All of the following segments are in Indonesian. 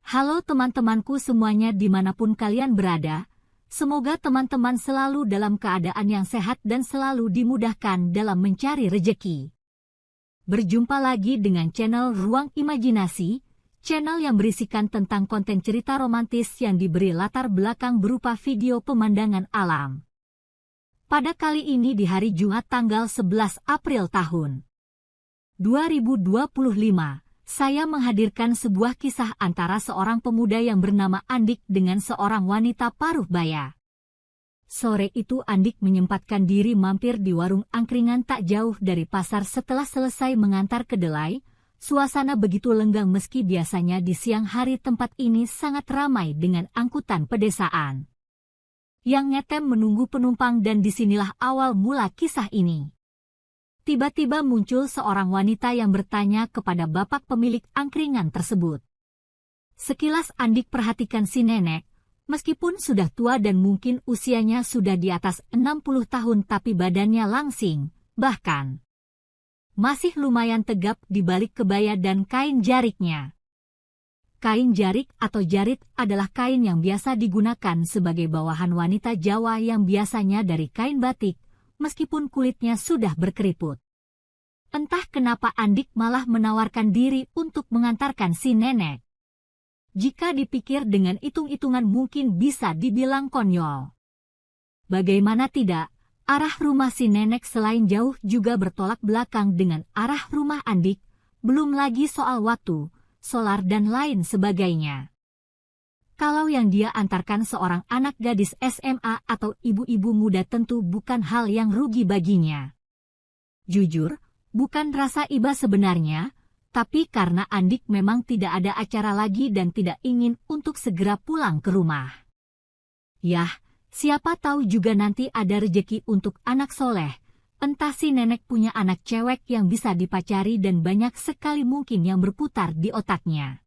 Halo teman-temanku semuanya dimanapun kalian berada, semoga teman-teman selalu dalam keadaan yang sehat dan selalu dimudahkan dalam mencari rejeki. Berjumpa lagi dengan channel Ruang Imajinasi, channel yang berisikan tentang konten cerita romantis yang diberi latar belakang berupa video pemandangan alam. Pada kali ini di hari Jumat tanggal 11 April tahun 2025, saya menghadirkan sebuah kisah antara seorang pemuda yang bernama Andik dengan seorang wanita paruh baya. Sore itu Andik menyempatkan diri mampir di warung angkringan tak jauh dari pasar setelah selesai mengantar kedelai. Suasana begitu lenggang meski biasanya di siang hari tempat ini sangat ramai dengan angkutan pedesaan yang ngetem menunggu penumpang, dan disinilah awal mula kisah ini. Tiba-tiba muncul seorang wanita yang bertanya kepada bapak pemilik angkringan tersebut. Sekilas Andik perhatikan si nenek, meskipun sudah tua dan mungkin usianya sudah di atas 60 tahun tapi badannya langsing, bahkan masih lumayan tegap di balik kebaya dan kain jariknya. Kain jarik atau jarit adalah kain yang biasa digunakan sebagai bawahan wanita Jawa yang biasanya dari kain batik, meskipun kulitnya sudah berkeriput. Entah kenapa Andik malah menawarkan diri untuk mengantarkan si nenek. Jika dipikir dengan hitung-hitungan mungkin bisa dibilang konyol. Bagaimana tidak, arah rumah si nenek selain jauh juga bertolak belakang dengan arah rumah Andik, belum lagi soal waktu, solar dan lain sebagainya. Kalau yang dia antarkan seorang anak gadis SMA atau ibu-ibu muda tentu bukan hal yang rugi baginya. Jujur, bukan rasa iba sebenarnya, tapi karena Andik memang tidak ada acara lagi dan tidak ingin untuk segera pulang ke rumah. Yah, siapa tahu juga nanti ada rejeki untuk anak soleh. Entah si nenek punya anak cewek yang bisa dipacari dan banyak sekali mungkin yang berputar di otaknya.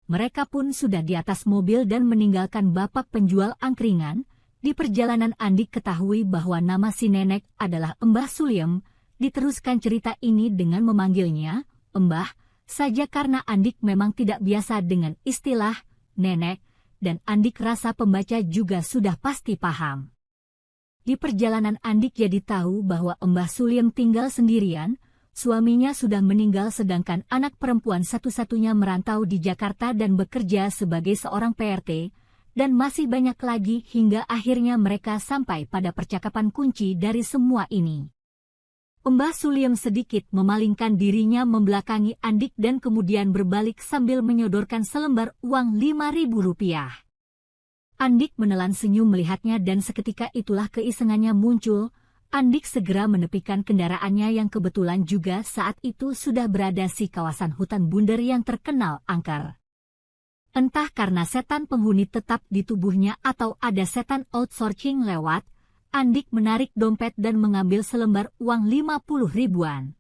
Mereka pun sudah di atas mobil dan meninggalkan bapak penjual angkringan. Di perjalanan Andik ketahui bahwa nama si nenek adalah Mbah Suliem. Diteruskan cerita ini dengan memanggilnya Mbah saja karena Andik memang tidak biasa dengan istilah nenek, dan Andik rasa pembaca juga sudah pasti paham. Di perjalanan Andik jadi tahu bahwa Mbah Suliem tinggal sendirian, suaminya sudah meninggal sedangkan anak perempuan satu-satunya merantau di Jakarta dan bekerja sebagai seorang PRT, dan masih banyak lagi hingga akhirnya mereka sampai pada percakapan kunci dari semua ini. Mbah Suliem sedikit memalingkan dirinya membelakangi Andik dan kemudian berbalik sambil menyodorkan selembar uang Rp5.000. Andik menelan senyum melihatnya dan seketika itulah keisengannya muncul. Andik segera menepikan kendaraannya yang kebetulan juga saat itu sudah berada di kawasan hutan bundar yang terkenal angker. Entah karena setan penghuni tetap di tubuhnya atau ada setan outsourcing lewat, Andik menarik dompet dan mengambil selembar uang 50 ribuan.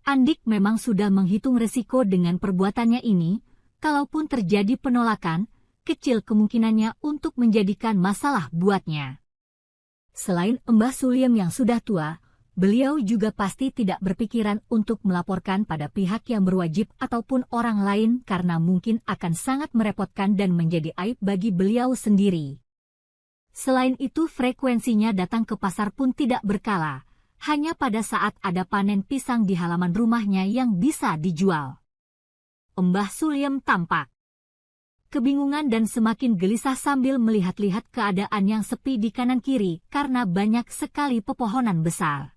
Andik memang sudah menghitung resiko dengan perbuatannya ini, kalaupun terjadi penolakan, kecil kemungkinannya untuk menjadikan masalah buatnya. Selain Mbah Suliem yang sudah tua, beliau juga pasti tidak berpikiran untuk melaporkan pada pihak yang berwajib ataupun orang lain karena mungkin akan sangat merepotkan dan menjadi aib bagi beliau sendiri. Selain itu frekuensinya datang ke pasar pun tidak berkala, hanya pada saat ada panen pisang di halaman rumahnya yang bisa dijual. Mbah Suliem tampak kebingungan dan semakin gelisah sambil melihat-lihat keadaan yang sepi di kanan kiri karena banyak sekali pepohonan besar.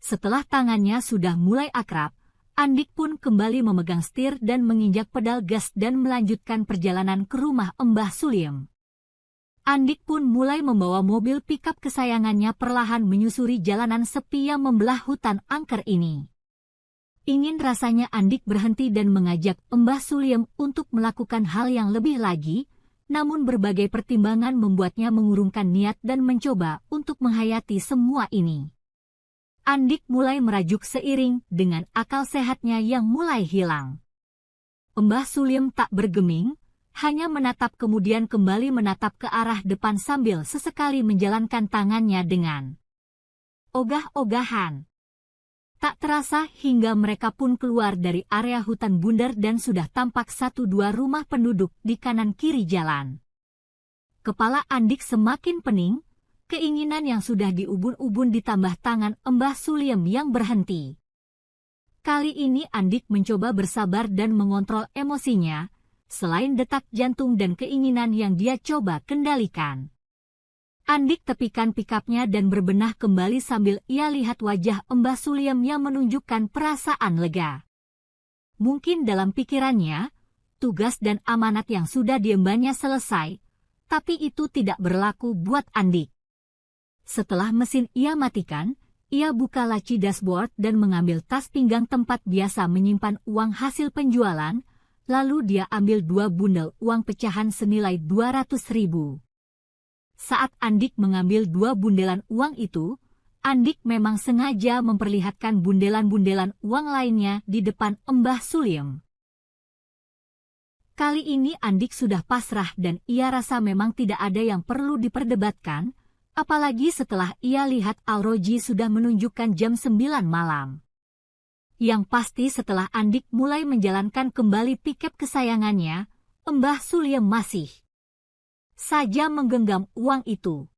Setelah tangannya sudah mulai akrab, Andik pun kembali memegang setir dan menginjak pedal gas dan melanjutkan perjalanan ke rumah Mbah Suliem. Andik pun mulai membawa mobil pikap kesayangannya perlahan menyusuri jalanan sepi yang membelah hutan angker ini. Ingin rasanya Andik berhenti dan mengajak Mbah Suliem untuk melakukan hal yang lebih lagi, namun berbagai pertimbangan membuatnya mengurungkan niat dan mencoba untuk menghayati semua ini. Andik mulai merajuk seiring dengan akal sehatnya yang mulai hilang. Mbah Suliem tak bergeming, hanya menatap kemudian kembali menatap ke arah depan sambil sesekali menjalankan tangannya dengan ogah-ogahan. Tak terasa hingga mereka pun keluar dari area hutan bundar dan sudah tampak 1-2 rumah penduduk di kanan kiri jalan. Kepala Andik semakin pening, keinginan yang sudah diubun-ubun ditambah tangan Mbah Suliem yang berhenti. Kali ini Andik mencoba bersabar dan mengontrol emosinya, selain detak jantung dan keinginan yang dia coba kendalikan. Andik tepikan pikapnya dan berbenah kembali sambil ia lihat wajah Mbah Suliem yang menunjukkan perasaan lega. Mungkin dalam pikirannya, tugas dan amanat yang sudah diembannya selesai, tapi itu tidak berlaku buat Andik. Setelah mesin ia matikan, ia buka laci dashboard dan mengambil tas pinggang tempat biasa menyimpan uang hasil penjualan, lalu dia ambil 2 bundel uang pecahan senilai 200.000. Saat Andik mengambil 2 bundelan uang itu, Andik memang sengaja memperlihatkan bundelan-bundelan uang lainnya di depan Mbah Suliem. Kali ini Andik sudah pasrah dan ia rasa memang tidak ada yang perlu diperdebatkan, apalagi setelah ia lihat Auroji sudah menunjukkan jam 9 malam. Yang pasti setelah Andik mulai menjalankan kembali pikap kesayangannya, Mbah Suliem masih saja menggenggam uang itu.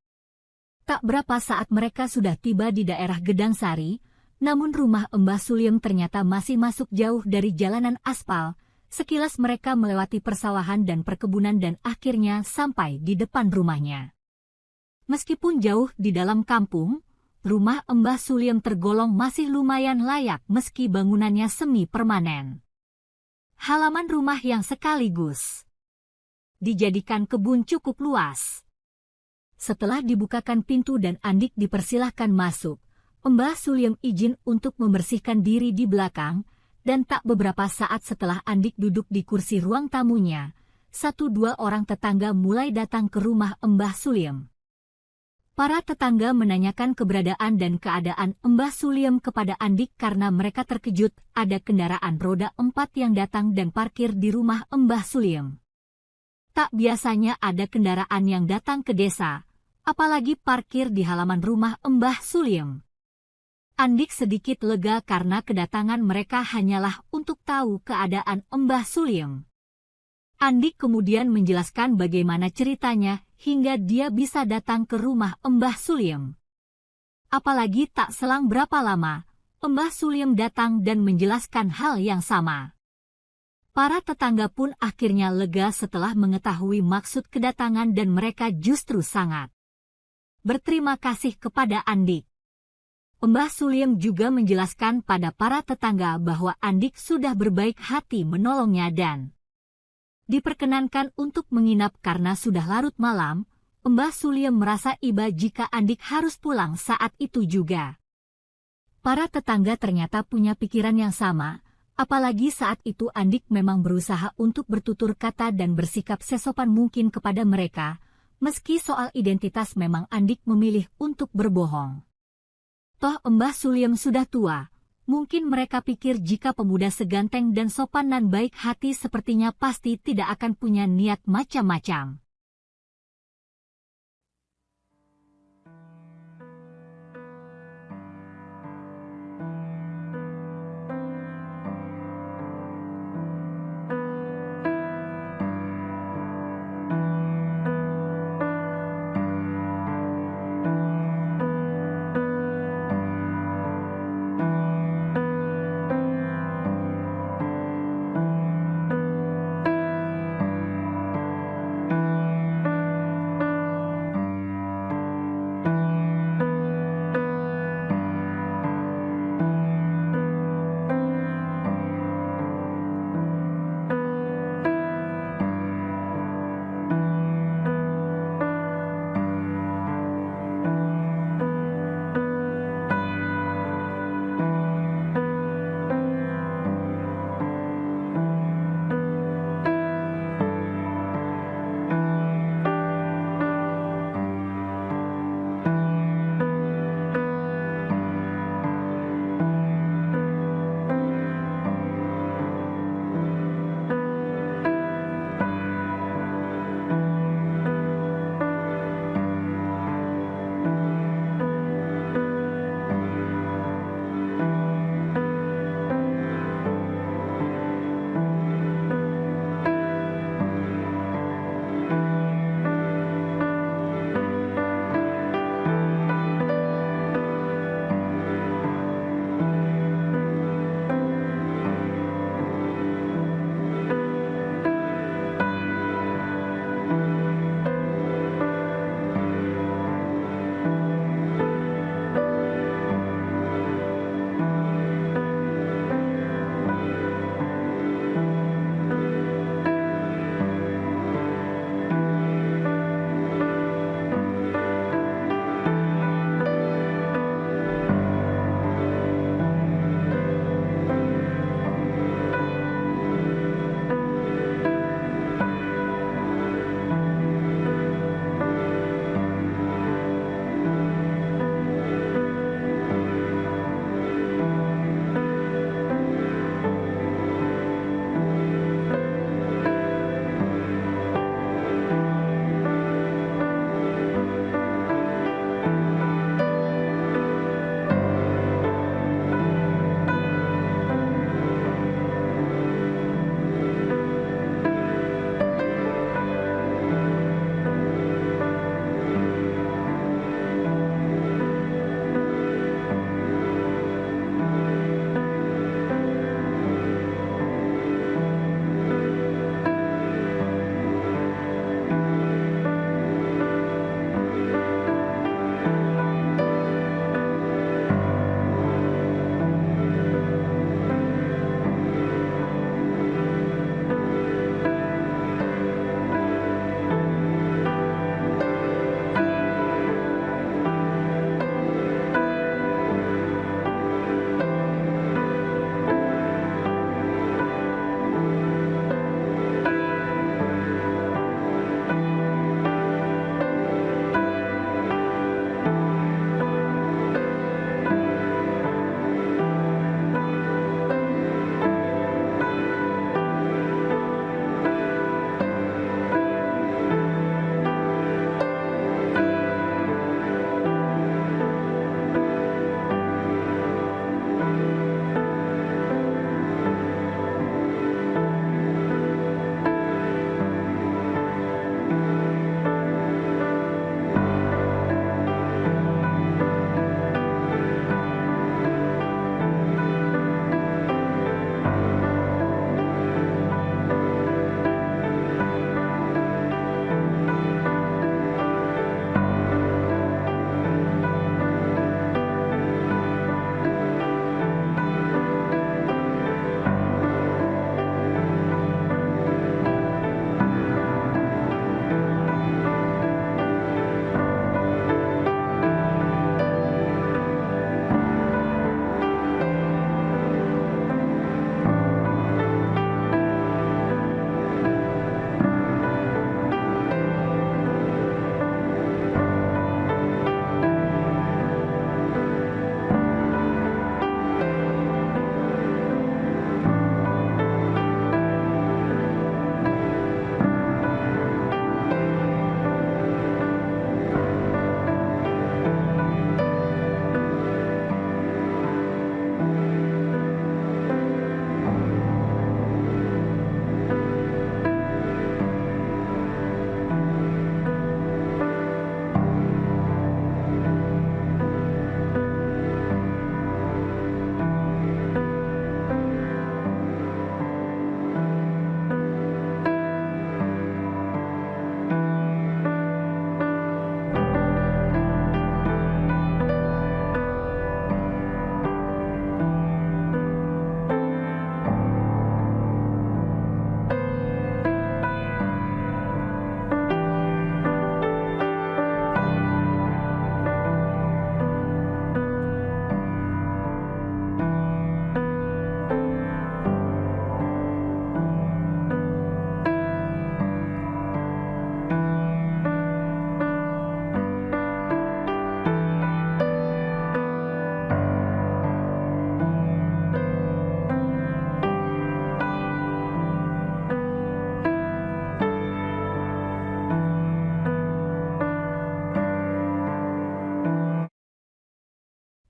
Tak berapa saat mereka sudah tiba di daerah Gedang Sari, namun rumah Mbah Suliem ternyata masih masuk jauh dari jalanan aspal. Sekilas mereka melewati persawahan dan perkebunan dan akhirnya sampai di depan rumahnya. Meskipun jauh di dalam kampung, rumah Mbah Suliem tergolong masih lumayan layak meski bangunannya semi permanen. Halaman rumah yang sekaligus dijadikan kebun cukup luas. Setelah dibukakan pintu dan Andik dipersilahkan masuk, Mbah Suliem izin untuk membersihkan diri di belakang, dan tak beberapa saat setelah Andik duduk di kursi ruang tamunya, 1-2 orang tetangga mulai datang ke rumah Mbah Suliem. Para tetangga menanyakan keberadaan dan keadaan Mbah Suliem kepada Andik karena mereka terkejut ada kendaraan roda 4 yang datang dan parkir di rumah Mbah Suliem. Tak biasanya ada kendaraan yang datang ke desa, apalagi parkir di halaman rumah Mbah Suliem. Andik sedikit lega karena kedatangan mereka hanyalah untuk tahu keadaan Mbah Suliem. Andik kemudian menjelaskan bagaimana ceritanya hingga dia bisa datang ke rumah Mbah Suliem. Apalagi tak selang berapa lama, Mbah Suliem datang dan menjelaskan hal yang sama. Para tetangga pun akhirnya lega setelah mengetahui maksud kedatangan dan mereka justru sangat berterima kasih kepada Andik. Mbah Suliem juga menjelaskan pada para tetangga bahwa Andik sudah berbaik hati menolongnya dan diperkenankan untuk menginap karena sudah larut malam. Mbah Suliem merasa iba jika Andik harus pulang saat itu juga. Para tetangga ternyata punya pikiran yang sama, apalagi saat itu Andik memang berusaha untuk bertutur kata dan bersikap sesopan mungkin kepada mereka, meski soal identitas memang Andik memilih untuk berbohong. Toh Mbah Suliem sudah tua. Mungkin mereka pikir jika pemuda seganteng dan sopan dan baik hati sepertinya pasti tidak akan punya niat macam-macam.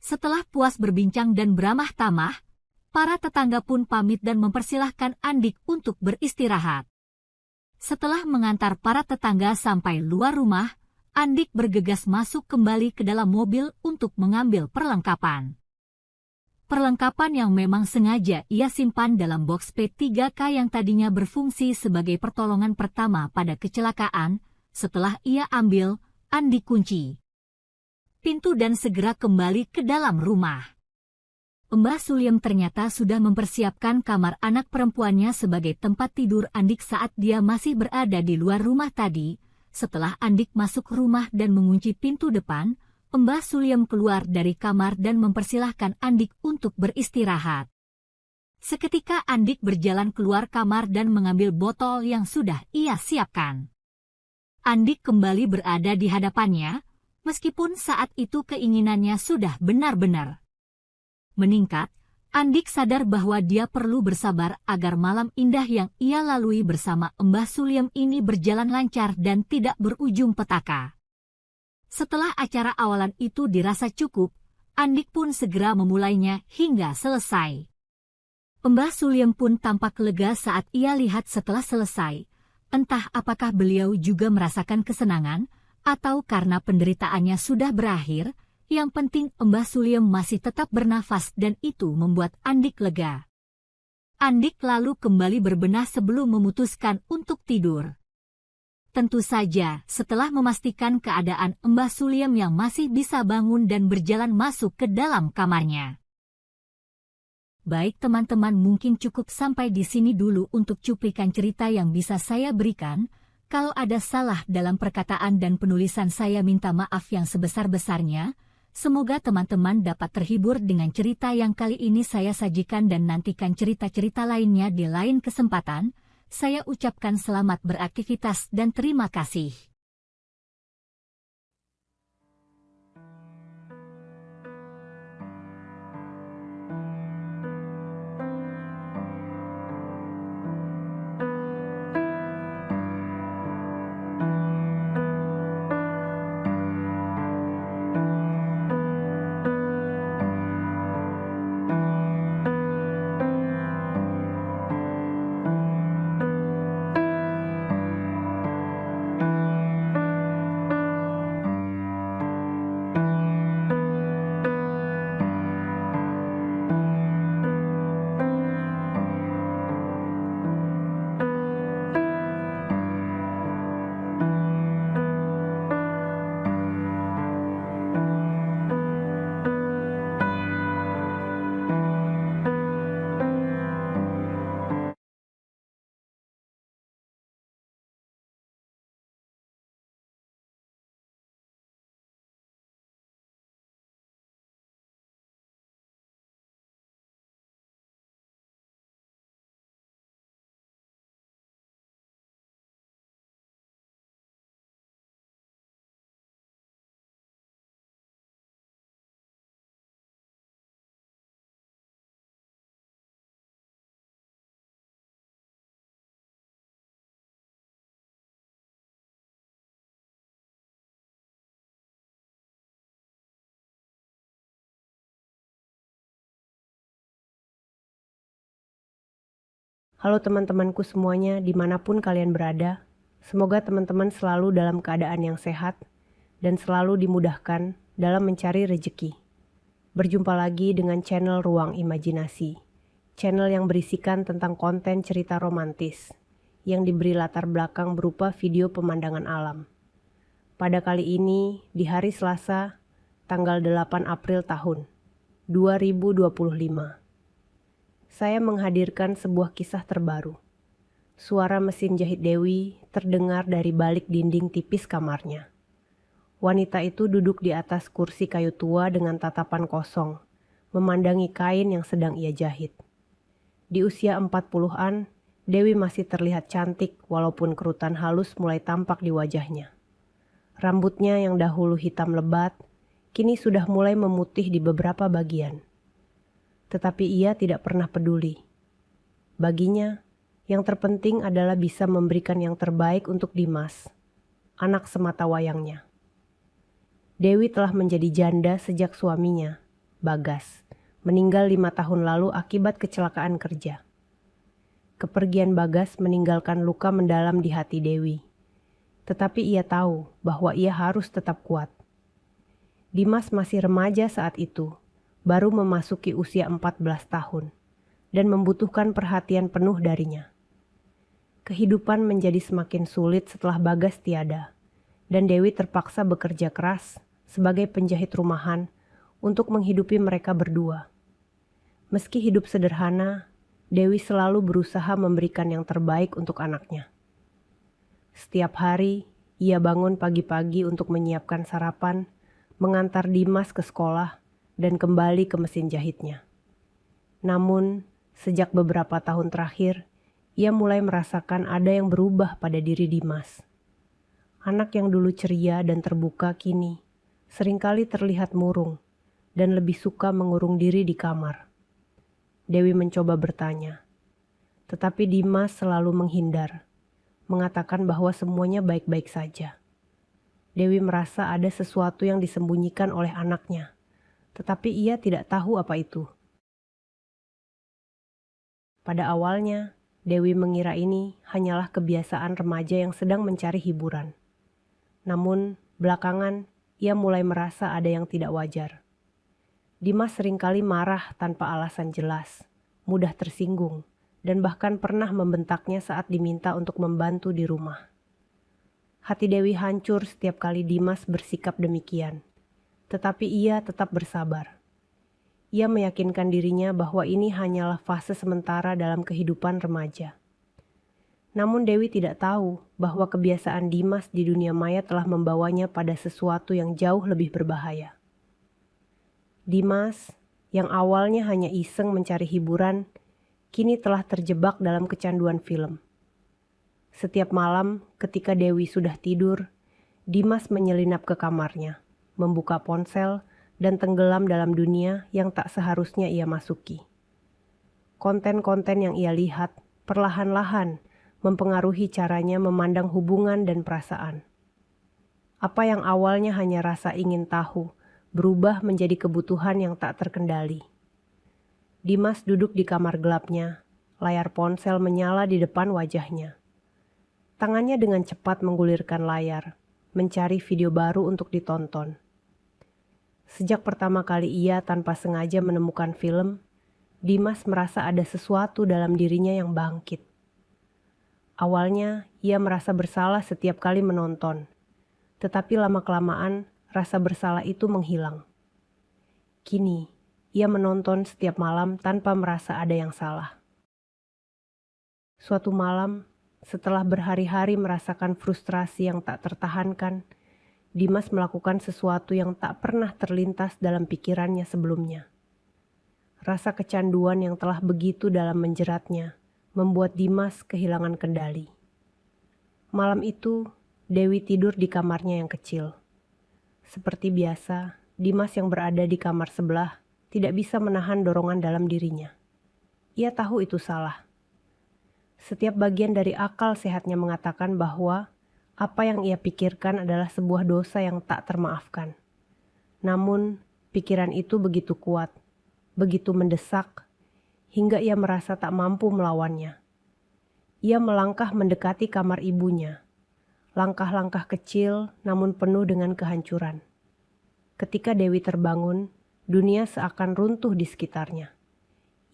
Setelah puas berbincang dan beramah tamah, para tetangga pun pamit dan mempersilahkan Andik untuk beristirahat. Setelah mengantar para tetangga sampai luar rumah, Andik bergegas masuk kembali ke dalam mobil untuk mengambil perlengkapan. Perlengkapan yang memang sengaja ia simpan dalam box P3K yang tadinya berfungsi sebagai pertolongan pertama pada kecelakaan. Setelah ia ambil, Andik kunci pintu dan segera kembali ke dalam rumah. Mbah Suliem ternyata sudah mempersiapkan kamar anak perempuannya sebagai tempat tidur Andik saat dia masih berada di luar rumah tadi. Setelah Andik masuk rumah dan mengunci pintu depan, Mbah Suliem keluar dari kamar dan mempersilahkan Andik untuk beristirahat. Seketika Andik berjalan keluar kamar dan mengambil botol yang sudah ia siapkan. Andik kembali berada di hadapannya, meskipun saat itu keinginannya sudah benar-benar meningkat. Andik sadar bahwa dia perlu bersabar agar malam indah yang ia lalui bersama Mbah Suliem ini berjalan lancar dan tidak berujung petaka. Setelah acara awalan itu dirasa cukup, Andik pun segera memulainya hingga selesai. Mbah Suliem pun tampak lega saat ia lihat setelah selesai. Entah apakah beliau juga merasakan kesenangan, atau karena penderitaannya sudah berakhir, yang penting Mbah Suliem masih tetap bernafas dan itu membuat Andik lega. Andik lalu kembali berbenah sebelum memutuskan untuk tidur. Tentu saja, setelah memastikan keadaan Mbah Suliem yang masih bisa bangun dan berjalan masuk ke dalam kamarnya. Baik teman-teman, mungkin cukup sampai di sini dulu untuk cuplikan cerita yang bisa saya berikan. Kalau ada salah dalam perkataan dan penulisan saya minta maaf yang sebesar-besarnya. Semoga teman-teman dapat terhibur dengan cerita yang kali ini saya sajikan dan nantikan cerita-cerita lainnya di lain kesempatan. Saya ucapkan selamat beraktivitas dan terima kasih. Halo teman-temanku semuanya, dimanapun kalian berada, semoga teman-teman selalu dalam keadaan yang sehat dan selalu dimudahkan dalam mencari rezeki. Berjumpa lagi dengan channel Ruang Imajinasi, channel yang berisikan tentang konten cerita romantis, yang diberi latar belakang berupa video pemandangan alam. Pada kali ini, di hari Selasa, tanggal 8 April tahun 2025. Saya menghadirkan sebuah kisah terbaru. Suara mesin jahit Dewi terdengar dari balik dinding tipis kamarnya. Wanita itu duduk di atas kursi kayu tua dengan tatapan kosong, memandangi kain yang sedang ia jahit. Di usia 40-an, Dewi masih terlihat cantik walaupun kerutan halus mulai tampak di wajahnya. Rambutnya yang dahulu hitam lebat, kini sudah mulai memutih di beberapa bagian. Tetapi ia tidak pernah peduli. Baginya, yang terpenting adalah bisa memberikan yang terbaik untuk Dimas, anak semata wayangnya. Dewi telah menjadi janda sejak suaminya, Bagas, meninggal 5 tahun lalu akibat kecelakaan kerja. Kepergian Bagas meninggalkan luka mendalam di hati Dewi. Tetapi ia tahu bahwa ia harus tetap kuat. Dimas masih remaja saat itu, baru memasuki usia 14 tahun, dan membutuhkan perhatian penuh darinya. Kehidupan menjadi semakin sulit setelah Bagas tiada, dan Dewi terpaksa bekerja keras sebagai penjahit rumahan untuk menghidupi mereka berdua. Meski hidup sederhana, Dewi selalu berusaha memberikan yang terbaik untuk anaknya. Setiap hari, ia bangun pagi-pagi untuk menyiapkan sarapan, mengantar Dimas ke sekolah, dan kembali ke mesin jahitnya. Namun, sejak beberapa tahun terakhir, ia mulai merasakan ada yang berubah pada diri Dimas. Anak yang dulu ceria dan terbuka kini seringkali terlihat murung dan lebih suka mengurung diri di kamar. Dewi mencoba bertanya, tetapi Dimas selalu menghindar, mengatakan bahwa semuanya baik-baik saja. Dewi merasa ada sesuatu yang disembunyikan oleh anaknya, tetapi ia tidak tahu apa itu. Pada awalnya, Dewi mengira ini hanyalah kebiasaan remaja yang sedang mencari hiburan. Namun, belakangan ia mulai merasa ada yang tidak wajar. Dimas seringkali marah tanpa alasan jelas, mudah tersinggung, dan bahkan pernah membentaknya saat diminta untuk membantu di rumah. Hati Dewi hancur setiap kali Dimas bersikap demikian, tetapi ia tetap bersabar. Ia meyakinkan dirinya bahwa ini hanyalah fase sementara dalam kehidupan remaja. Namun Dewi tidak tahu bahwa kebiasaan Dimas di dunia maya telah membawanya pada sesuatu yang jauh lebih berbahaya. Dimas, yang awalnya hanya iseng mencari hiburan, kini telah terjebak dalam kecanduan film. Setiap malam ketika Dewi sudah tidur, Dimas menyelinap ke kamarnya, membuka ponsel, dan tenggelam dalam dunia yang tak seharusnya ia masuki. Konten-konten yang ia lihat perlahan-lahan mempengaruhi caranya memandang hubungan dan perasaan. Apa yang awalnya hanya rasa ingin tahu, berubah menjadi kebutuhan yang tak terkendali. Dimas duduk di kamar gelapnya, layar ponsel menyala di depan wajahnya. Tangannya dengan cepat menggulirkan layar, mencari video baru untuk ditonton. Sejak pertama kali ia tanpa sengaja menemukan film, Dimas merasa ada sesuatu dalam dirinya yang bangkit. Awalnya, ia merasa bersalah setiap kali menonton, tetapi lama-kelamaan rasa bersalah itu menghilang. Kini, ia menonton setiap malam tanpa merasa ada yang salah. Suatu malam, setelah berhari-hari merasakan frustrasi yang tak tertahankan, Dimas melakukan sesuatu yang tak pernah terlintas dalam pikirannya sebelumnya. Rasa kecanduan yang telah begitu dalam menjeratnya membuat Dimas kehilangan kendali. Malam itu, Dewi tidur di kamarnya yang kecil. Seperti biasa, Dimas yang berada di kamar sebelah tidak bisa menahan dorongan dalam dirinya. Ia tahu itu salah. Setiap bagian dari akal sehatnya mengatakan bahwa apa yang ia pikirkan adalah sebuah dosa yang tak termaafkan. Namun, pikiran itu begitu kuat, begitu mendesak, hingga ia merasa tak mampu melawannya. Ia melangkah mendekati kamar ibunya. Langkah-langkah kecil namun penuh dengan kehancuran. Ketika Dewi terbangun, dunia seakan runtuh di sekitarnya.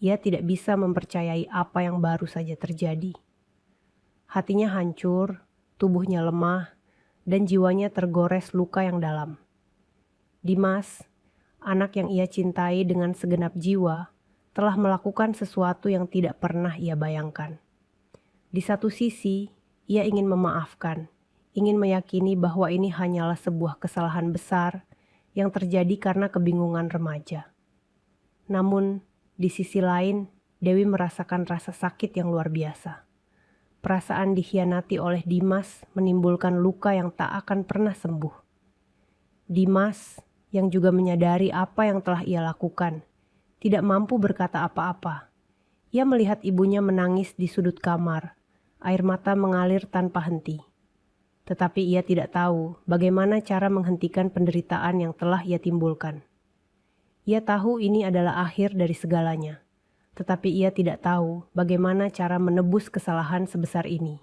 Ia tidak bisa mempercayai apa yang baru saja terjadi. Hatinya hancur, tubuhnya lemah, dan jiwanya tergores luka yang dalam. Dimas, anak yang ia cintai dengan segenap jiwa, telah melakukan sesuatu yang tidak pernah ia bayangkan. Di satu sisi, ia ingin memaafkan, ingin meyakini bahwa ini hanyalah sebuah kesalahan besar yang terjadi karena kebingungan remaja. Namun, di sisi lain, Dewi merasakan rasa sakit yang luar biasa. Perasaan dikhianati oleh Dimas menimbulkan luka yang tak akan pernah sembuh. Dimas, yang juga menyadari apa yang telah ia lakukan, tidak mampu berkata apa-apa. Ia melihat ibunya menangis di sudut kamar, air mata mengalir tanpa henti. Tetapi ia tidak tahu bagaimana cara menghentikan penderitaan yang telah ia timbulkan. Ia tahu ini adalah akhir dari segalanya, tetapi ia tidak tahu bagaimana cara menebus kesalahan sebesar ini.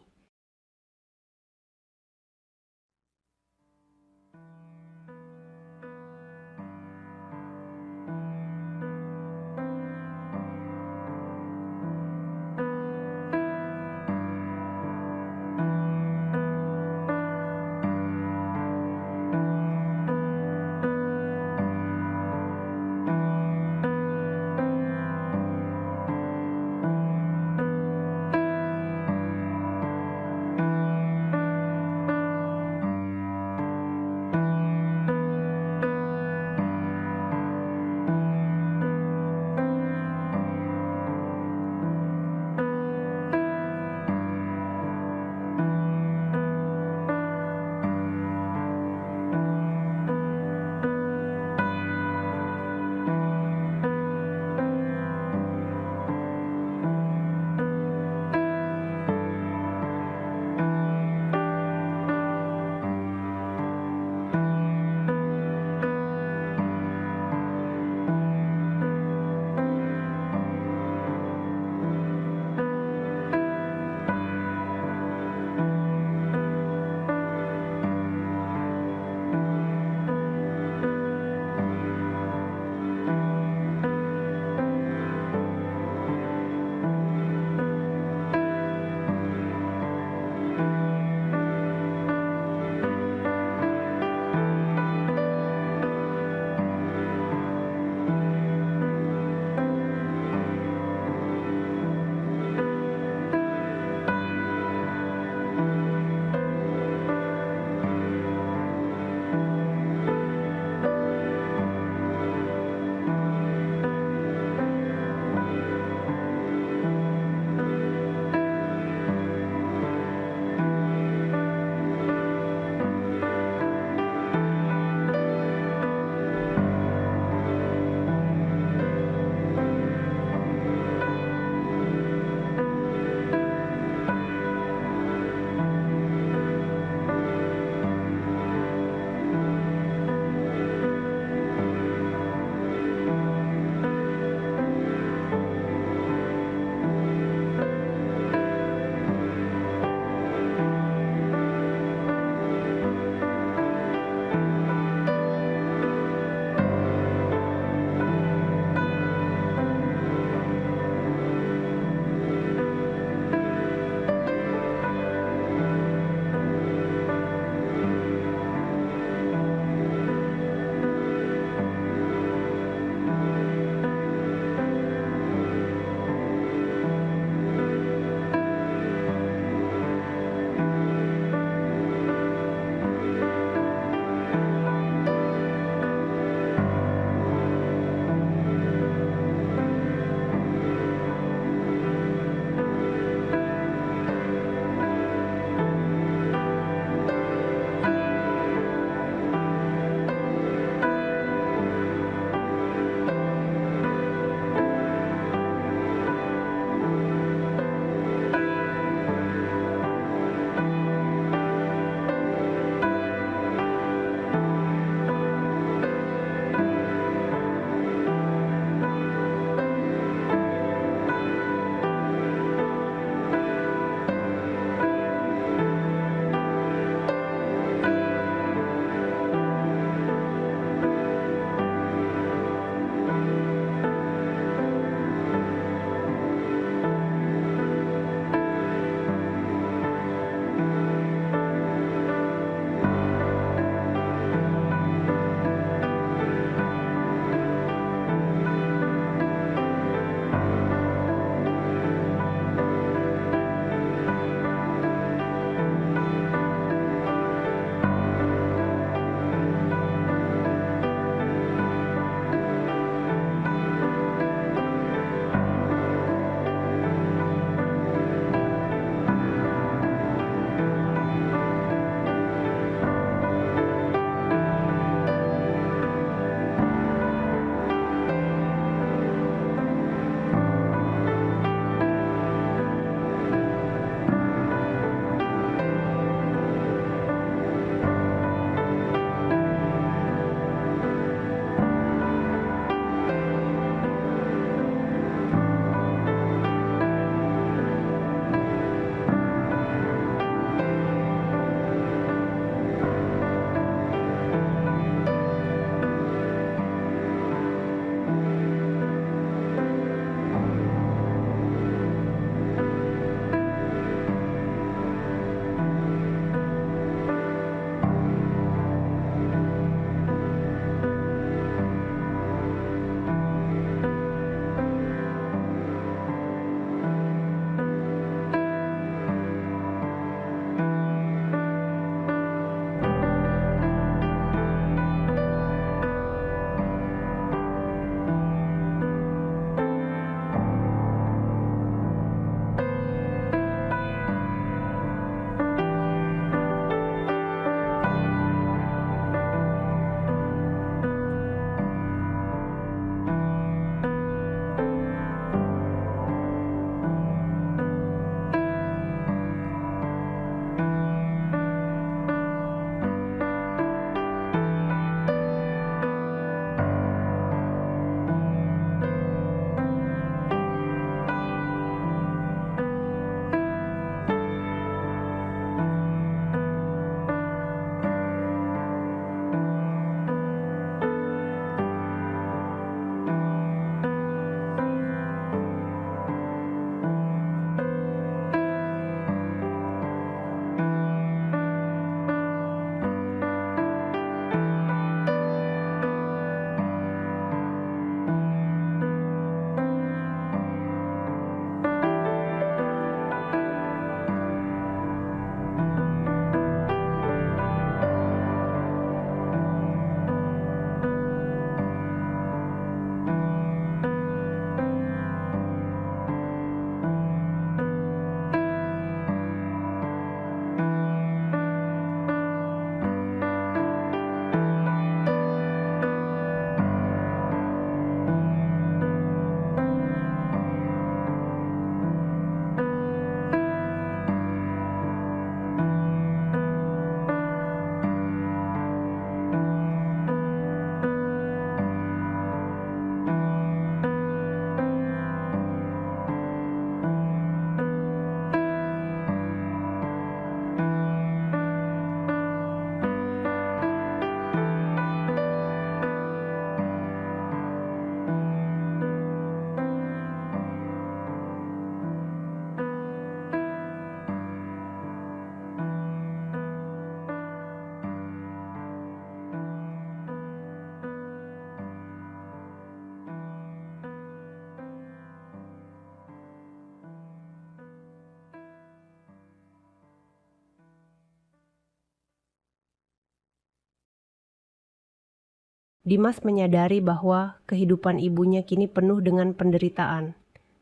Dimas menyadari bahwa kehidupan ibunya kini penuh dengan penderitaan,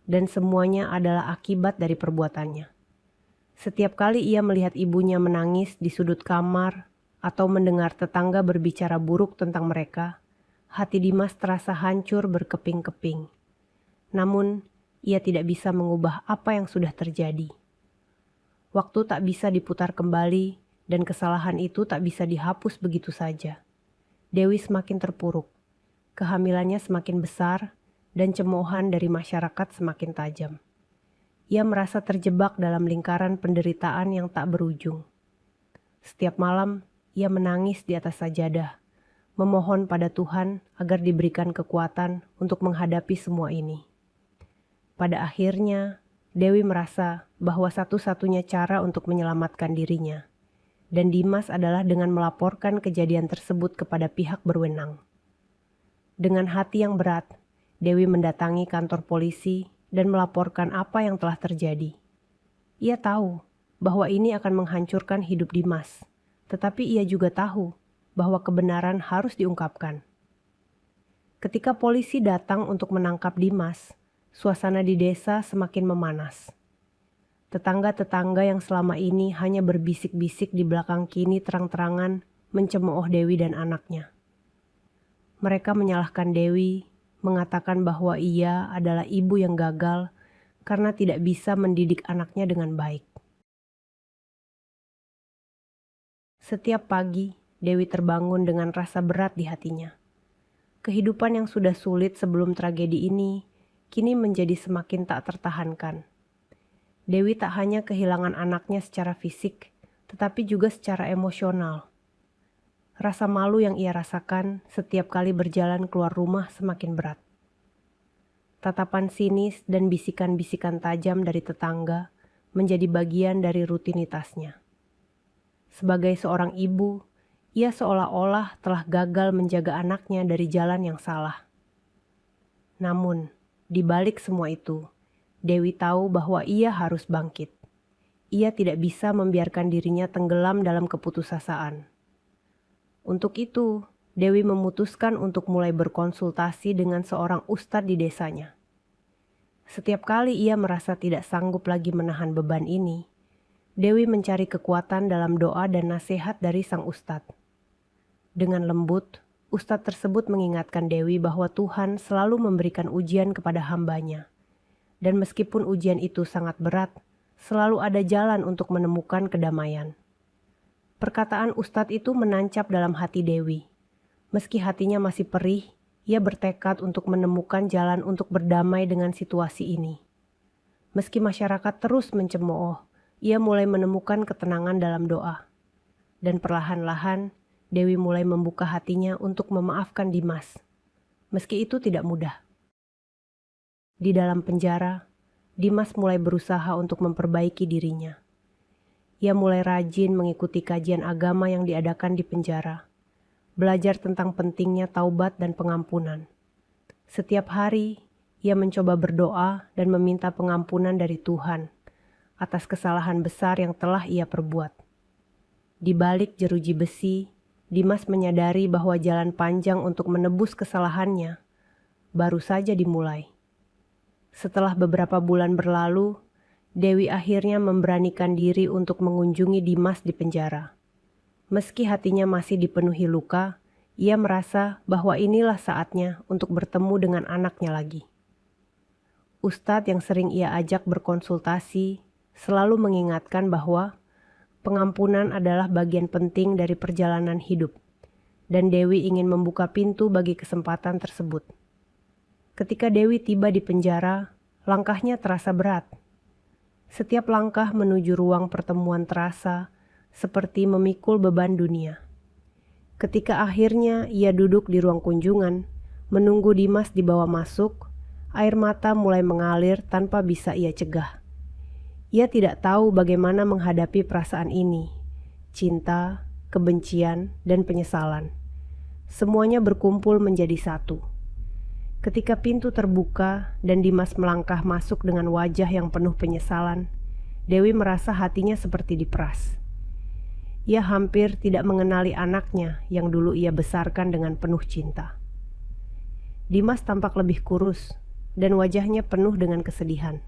dan semuanya adalah akibat dari perbuatannya. Setiap kali ia melihat ibunya menangis di sudut kamar atau mendengar tetangga berbicara buruk tentang mereka, hati Dimas terasa hancur berkeping-keping. Namun, ia tidak bisa mengubah apa yang sudah terjadi. Waktu tak bisa diputar kembali, dan kesalahan itu tak bisa dihapus begitu saja. Dewi semakin terpuruk, kehamilannya semakin besar, dan cemoohan dari masyarakat semakin tajam. Ia merasa terjebak dalam lingkaran penderitaan yang tak berujung. Setiap malam, ia menangis di atas sajadah, memohon pada Tuhan agar diberikan kekuatan untuk menghadapi semua ini. Pada akhirnya, Dewi merasa bahwa satu-satunya cara untuk menyelamatkan dirinya dan Dimas adalah dengan melaporkan kejadian tersebut kepada pihak berwenang. Dengan hati yang berat, Dewi mendatangi kantor polisi dan melaporkan apa yang telah terjadi. Ia tahu bahwa ini akan menghancurkan hidup Dimas, tetapi ia juga tahu bahwa kebenaran harus diungkapkan. Ketika polisi datang untuk menangkap Dimas, suasana di desa semakin memanas. Tetangga-tetangga yang selama ini hanya berbisik-bisik di belakang kini terang-terangan mencemooh Dewi dan anaknya. Mereka menyalahkan Dewi, mengatakan bahwa ia adalah ibu yang gagal karena tidak bisa mendidik anaknya dengan baik. Setiap pagi, Dewi terbangun dengan rasa berat di hatinya. Kehidupan yang sudah sulit sebelum tragedi ini, kini menjadi semakin tak tertahankan. Dewi tak hanya kehilangan anaknya secara fisik, tetapi juga secara emosional. Rasa malu yang ia rasakan setiap kali berjalan keluar rumah semakin berat. Tatapan sinis dan bisikan-bisikan tajam dari tetangga menjadi bagian dari rutinitasnya. Sebagai seorang ibu, ia seolah-olah telah gagal menjaga anaknya dari jalan yang salah. Namun, di balik semua itu, Dewi tahu bahwa ia harus bangkit. Ia tidak bisa membiarkan dirinya tenggelam dalam keputusasaan. Untuk itu, Dewi memutuskan untuk mulai berkonsultasi dengan seorang ustadz di desanya. Setiap kali ia merasa tidak sanggup lagi menahan beban ini, Dewi mencari kekuatan dalam doa dan nasihat dari sang ustadz. Dengan lembut, ustadz tersebut mengingatkan Dewi bahwa Tuhan selalu memberikan ujian kepada hambanya. Dan meskipun ujian itu sangat berat, selalu ada jalan untuk menemukan kedamaian. Perkataan ustadz itu menancap dalam hati Dewi. Meski hatinya masih perih, ia bertekad untuk menemukan jalan untuk berdamai dengan situasi ini. Meski masyarakat terus mencemooh, ia mulai menemukan ketenangan dalam doa. Dan perlahan-lahan, Dewi mulai membuka hatinya untuk memaafkan Dimas. Meski itu tidak mudah. Di dalam penjara, Dimas mulai berusaha untuk memperbaiki dirinya. Ia mulai rajin mengikuti kajian agama yang diadakan di penjara, belajar tentang pentingnya taubat dan pengampunan. Setiap hari, ia mencoba berdoa dan meminta pengampunan dari Tuhan atas kesalahan besar yang telah ia perbuat. Di balik jeruji besi, Dimas menyadari bahwa jalan panjang untuk menebus kesalahannya baru saja dimulai. Setelah beberapa bulan berlalu, Dewi akhirnya memberanikan diri untuk mengunjungi Dimas di penjara. Meski hatinya masih dipenuhi luka, ia merasa bahwa inilah saatnya untuk bertemu dengan anaknya lagi. Ustadz yang sering ia ajak berkonsultasi selalu mengingatkan bahwa pengampunan adalah bagian penting dari perjalanan hidup, dan Dewi ingin membuka pintu bagi kesempatan tersebut. Ketika Dewi tiba di penjara, langkahnya terasa berat. Setiap langkah menuju ruang pertemuan terasa seperti memikul beban dunia. Ketika akhirnya ia duduk di ruang kunjungan, menunggu Dimas dibawa masuk, air mata mulai mengalir tanpa bisa ia cegah. Ia tidak tahu bagaimana menghadapi perasaan ini, cinta, kebencian, dan penyesalan. Semuanya berkumpul menjadi satu. Ketika pintu terbuka dan Dimas melangkah masuk dengan wajah yang penuh penyesalan, Dewi merasa hatinya seperti diperas. Ia hampir tidak mengenali anaknya yang dulu ia besarkan dengan penuh cinta. Dimas tampak lebih kurus dan wajahnya penuh dengan kesedihan.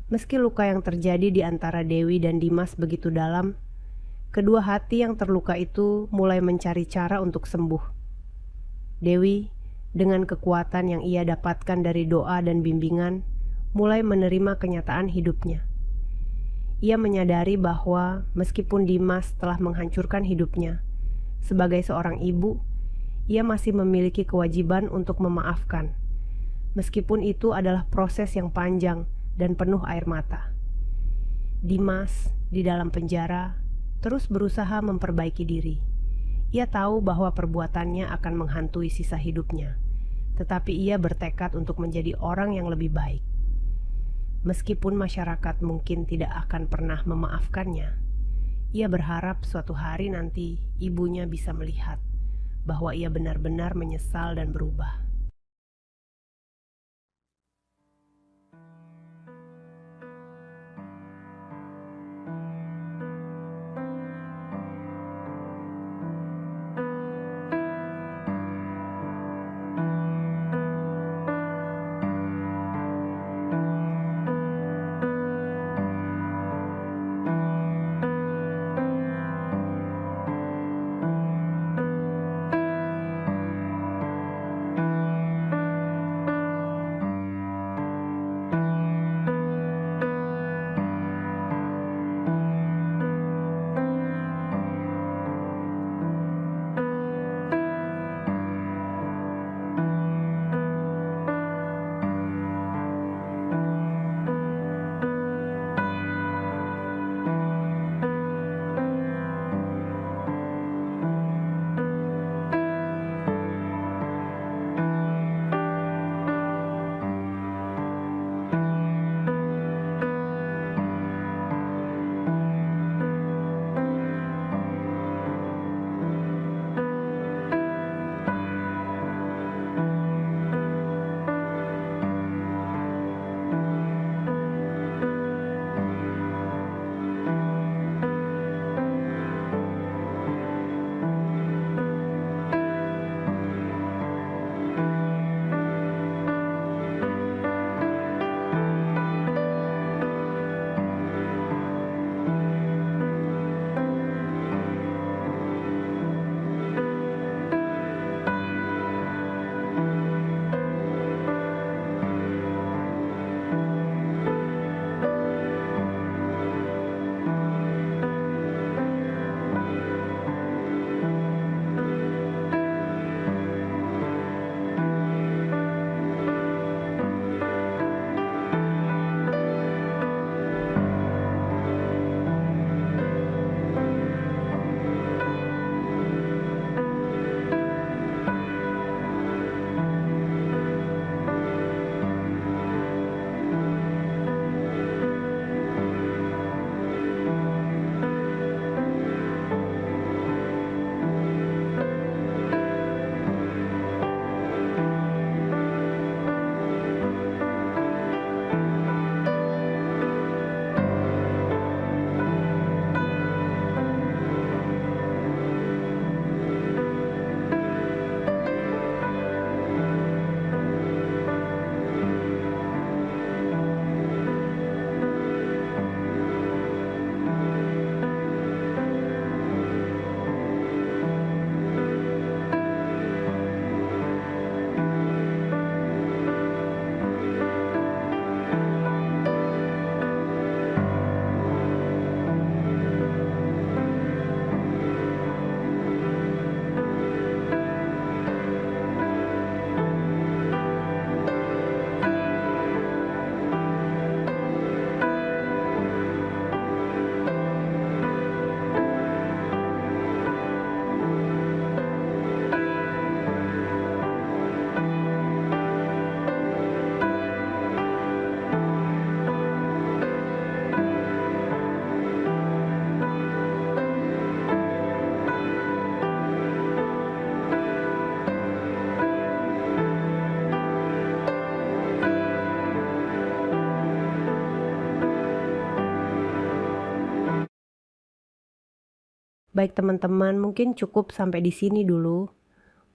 Meski luka yang terjadi di antara Dewi dan Dimas begitu dalam, kedua hati yang terluka itu mulai mencari cara untuk sembuh. Dewi, dengan kekuatan yang ia dapatkan dari doa dan bimbingan, mulai menerima kenyataan hidupnya. Ia menyadari bahwa meskipun Dimas telah menghancurkan hidupnya, sebagai seorang ibu, ia masih memiliki kewajiban untuk memaafkan. Meskipun itu adalah proses yang panjang dan penuh air mata. Dimas di dalam penjara terus berusaha memperbaiki diri. Ia tahu bahwa perbuatannya akan menghantui sisa hidupnya, tetapi ia bertekad untuk menjadi orang yang lebih baik. Meskipun masyarakat mungkin tidak akan pernah memaafkannya, ia berharap suatu hari nanti ibunya bisa melihat bahwa ia benar-benar menyesal dan berubah. Baik teman-teman, mungkin cukup sampai di sini dulu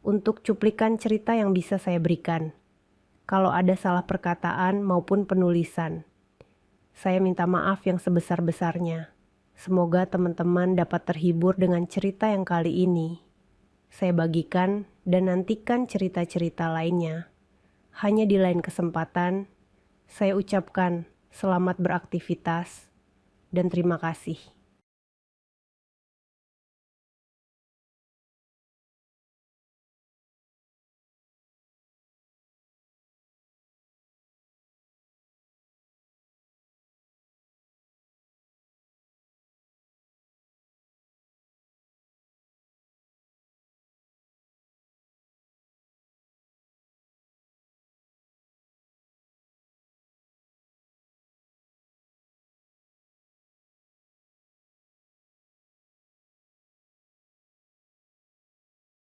untuk cuplikan cerita yang bisa saya berikan. Kalau ada salah perkataan maupun penulisan, saya minta maaf yang sebesar-besarnya. Semoga teman-teman dapat terhibur dengan cerita yang kali ini. Saya bagikan dan nantikan cerita-cerita lainnya. Hanya di lain kesempatan, saya ucapkan selamat beraktivitas dan terima kasih.